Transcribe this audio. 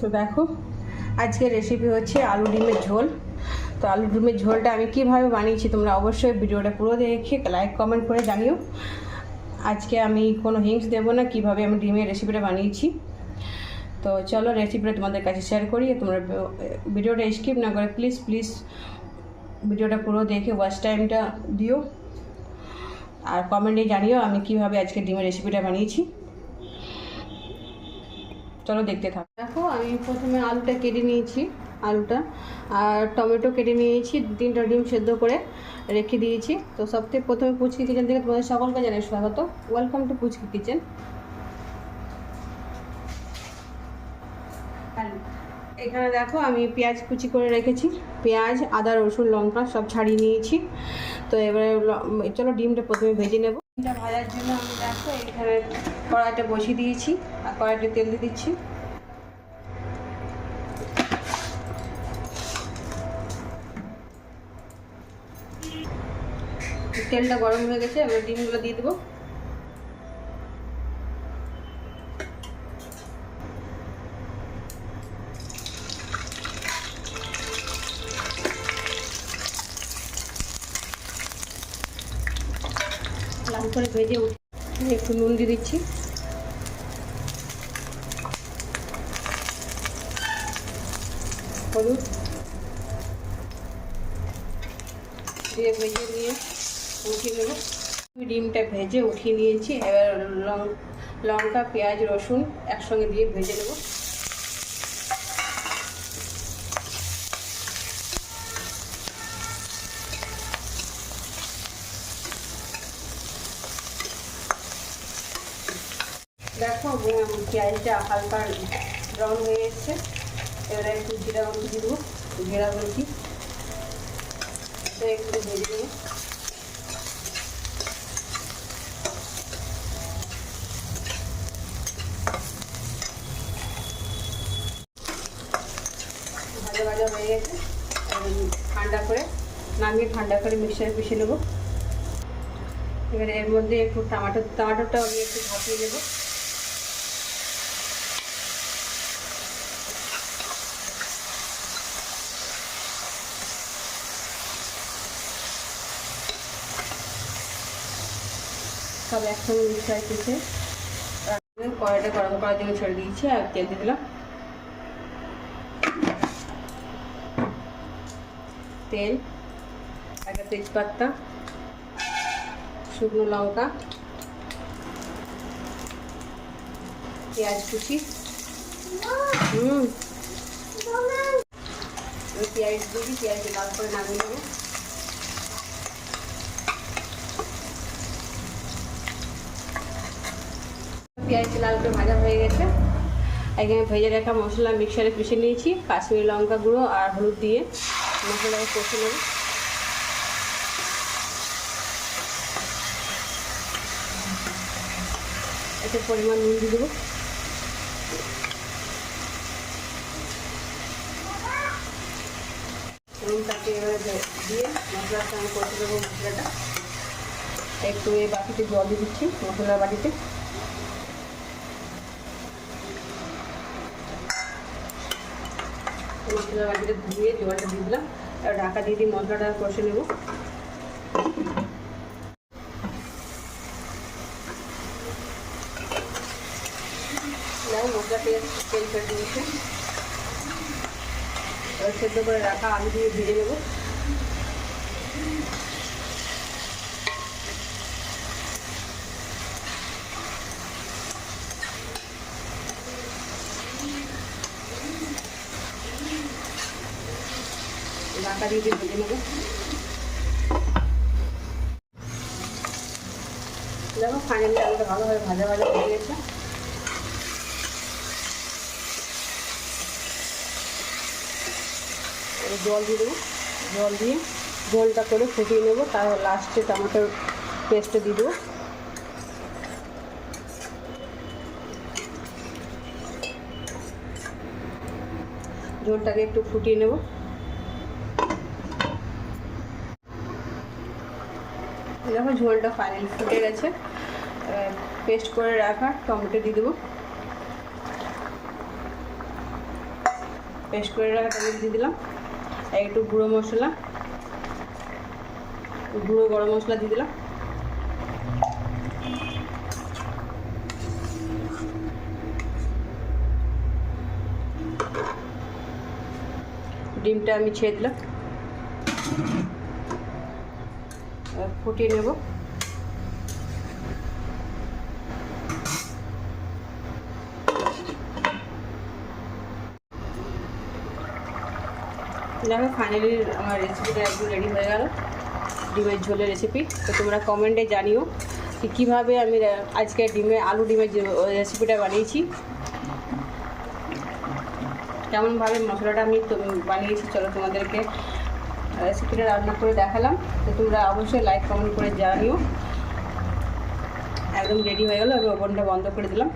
তো দেখো আজকের রেসিপি হচ্ছে আলু ডিমের ঝোল। তো আলু ডিমের ঝোলটা আমি কিভাবে বানিয়েছি তোমরা অবশ্যই ভিডিওটা পুরো দেখে লাইক কমেন্ট করে জানিও। আজকে আমি কোনো হিংস দেবো না, কিভাবে আমি ডিমের রেসিপিটা বানিয়েছি। তো চলো রেসিপিটা তোমাদের কাছে শেয়ার করি। তোমরা ভিডিওটা স্কিপ না করে প্লিজ ভিডিওটা পুরো দেখে ওয়াচ টাইমটা দিও আর কমেন্টে জানিও আমি কিভাবে আজকে ডিমের রেসিপিটা বানিয়েছি। চলো দেখতে থাকো। দেখো আমি প্রথমে আলুটা কেটে নিয়েছি, আলুটা আর টমেটো কেটে নিয়েছি, 3টা ডিম সেদ্ধ করে রেখে দিয়েছি। তো সবথেকে প্রথমে পুচকি কিচেন থেকে তোমাদের সকলকে জানাই স্বাগত। Welcome to Puchki kitchen. এখানে দেখো আমি পেঁয়াজ কুচি করে রেখেছি, পেঁয়াজ আদা রসুন লঙ্কা সব ছাড়িয়ে নিয়েছি। তো এবারে চলো ডিমটা প্রথমে ভেজে নেব। ডিমটা ভাজার জন্য আমি দেখো এখানে কড়াইটা বসিয়ে দিয়েছি আর কড়াইতে তেল দিয়ে দিচ্ছি। তেলটা গরম হয়ে গেছে, এবার ডিমগুলো দিয়ে দেবো। লাল করে ভেজে উঠে একটু নুন দিয়ে দিচ্ছি, হলুদ দিয়ে ভেজে নিয়ে উঠিয়ে নেব। ডিমটা ভেজে উঠিয়ে নিয়েছি, এবার লঙ্কা পেঁয়াজ রসুন একসঙ্গে দিয়ে ভেজে নেব। দেখো পেঁয়াজটা হালকা ব্রাউন হয়ে এসছে, এবারে একটু জিরা গুঁড়ো দিয়ে দেবো, জিরা গুঁড়ি একটু ভেজে দেবো। ভাজা ভাজা হয়ে গেছে, ঠান্ডা করে নামিয়ে ঠান্ডা করে মিক্সারে পিষে নেবো। এবারে এর মধ্যে একটু টমাটোটা আমি একটু ভাপিয়ে নেবো। সব একসঙ্গে মিক্সারে পিষে কড়াইটা গরম করার জন্য ছেড়ে দিয়েছি আর তেল দিয়ে দিলাম। তেল, একটা তেজপাতা, শুকনো লঙ্কা, পেঁয়াজ কুচি, পেঁয়াজ দিবি, পেঁয়াজ লাল করে নামিয়ে নেবো। পেঁয়াজটা লাল করে ভাজা হয়ে গেছে, এখানে ভেজে রাখা মশলা মিক্সারে পিষে নিয়েছি, কাশ্মীরি লঙ্কা গুঁড়ো আর হলুদ দিয়ে মশলাটা কষে নেব। এতে পরিমাণ নুন দিয়ে দেবো। নুনটাকে এবারে দিয়ে মশলার সঙ্গে কষে দেবো। মশলাটা একটু এই বাটিতে জল দিয়ে দিচ্ছি, মশলার বাটিতে। মশলার বাটিতে ধুয়ে জলটা দিয়ে দিলাম, এবার ঢাকা দিয়ে দিয়ে মশলাটা কষে নেব। মশলা তেল ছেড়ে দিয়েছে, এবার সেদ্ধ করে রাখা আলু দিয়ে ভেজে নেব। ঢাকা দিয়ে ভেজে নেব। দেখো ফাইনালি আলুটা ভালোভাবে ভাজা ভাজা হয়ে গেছে। জল দিয়ে দেবো, জল দিয়ে ঝোলটা করে ফুটিয়ে নেবো। তারপর লাস্টে টমেটোর পেস্টটা দিয়ে দেবো। ঝোলটাকে একটু ফুটিয়ে নেব। দেখো ঝোলটা ফাইনালি ফুটে গেছে, পেস্ট করে রাখা টমেটো দিয়ে দেবো। পেস্ট করে রাখা টমেটো দিয়ে দিলাম, আর একটু গুঁড়ো মশলা, গুঁড়ো গরম মশলা দিয়ে দিলাম। ডিমটা আমি ছেড়ে দিলাম, ফুটিয়ে নেব। দেখো ফাইনালি আমার রেসিপিটা একদম রেডি হয়ে গেল, ডিমের ঝোলের রেসিপি। তো তোমরা কমেন্টে জানিও যে কীভাবে আমি আজকে আলু ডিমের রেসিপিটা বানিয়েছি, কেমনভাবে মশলাটা আমি বানিয়েছি। চলো তোমাদেরকে রেসিপিটা রান্না করে দেখালাম। তো তোমরা অবশ্যই লাইক কমেন্ট করে জানিও। একদম রেডি হয়ে গেল, আমি ওভেনটা বন্ধ করে দিলাম।